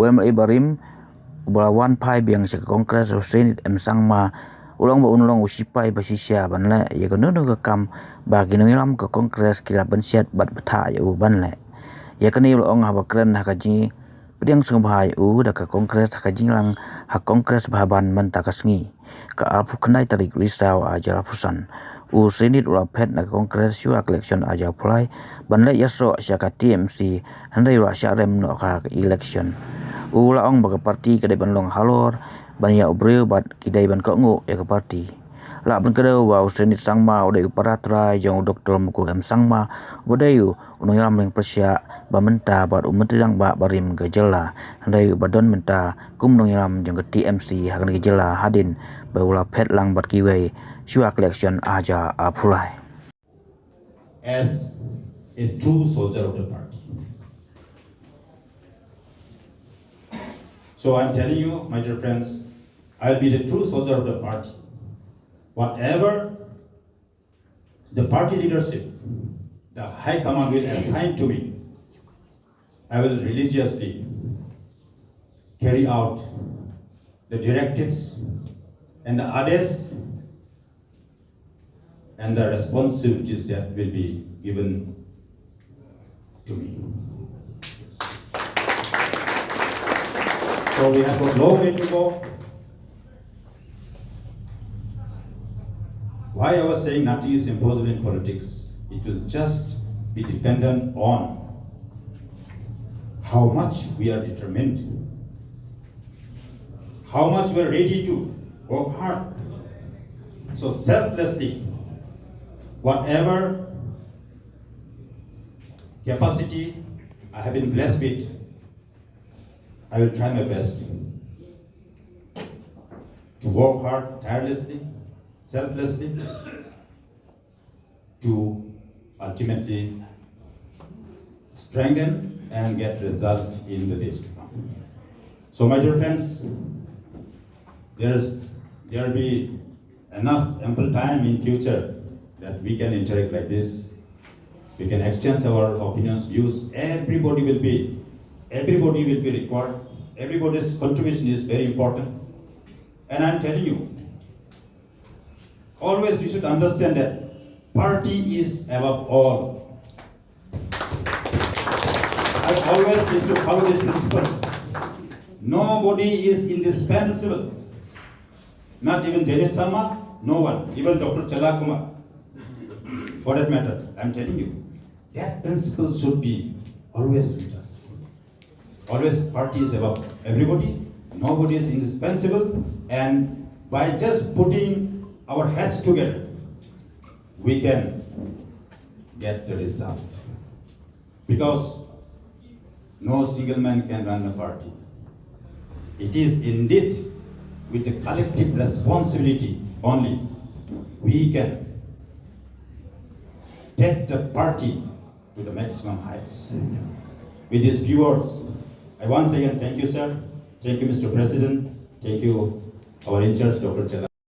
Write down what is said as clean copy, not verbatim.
Uem ibarim balawan pai biang se kongres Zenith sangma ulang ba unulong Shipai basisya banle ye kono no kam bagi Nongialam ke kongres kila bensiat bat betha ya banle ye kani ulong ha bakren ha kaji pediang sung bahai da ke kongres ha kaji lang ha kongres bahaban menta kasngi ka apu kenai tarik risau aja pusan Zenith ula pet na kongres yu election aja apply banle yasro syaka TMC handai wa syarem no ka election ula ong baga parti kedai ban long halor ban ya obreu bat kidai ban ko ngo ya ke parti la ban kedau wa Zenith sangma odai uparatra jong doktor muku sangma bodayu Nongialam leng persya bamenta bat umentang ba barim gejala handai badon menta kum Nongialam jong ke TMC hakan gejala hadin baula pet lang bat kiwei syua election aja apulai as a true soldier of the party. So I'm telling you, my dear friends, I'll be the true soldier of the party. Whatever the party leadership, the high command will assign to me, I will religiously carry out the directives and the orders and the responsibilities that will be given to me. So we have a long way to go. Why I was saying nothing is impossible in politics, it will just be dependent on how much we are determined, how much we are ready to work hard. So selflessly, whatever capacity I have been blessed with, I will try my best to work hard, tirelessly, selflessly, to ultimately strengthen and get result in the days to come. So my dear friends, there will be enough ample time in future that we can interact like this. We can exchange our opinions, views. Everybody will be required. Everybody's contribution is very important. And I'm telling you, always we should understand that party is above all. I always used to follow this principle. Nobody is indispensable. Not even Zenith Sama, no one. Even Dr. Chalakumar. For that matter, I'm telling you, that principle should be always with us. Always party is above everybody, nobody is indispensable, and by just putting our heads together, we can get the result. Because no single man can run a party. It is indeed with the collective responsibility only we can take the party to the maximum heights. With these few words, I once again thank you, sir. Thank you, Mr. President. Thank you, our in charge, Dr. Chala.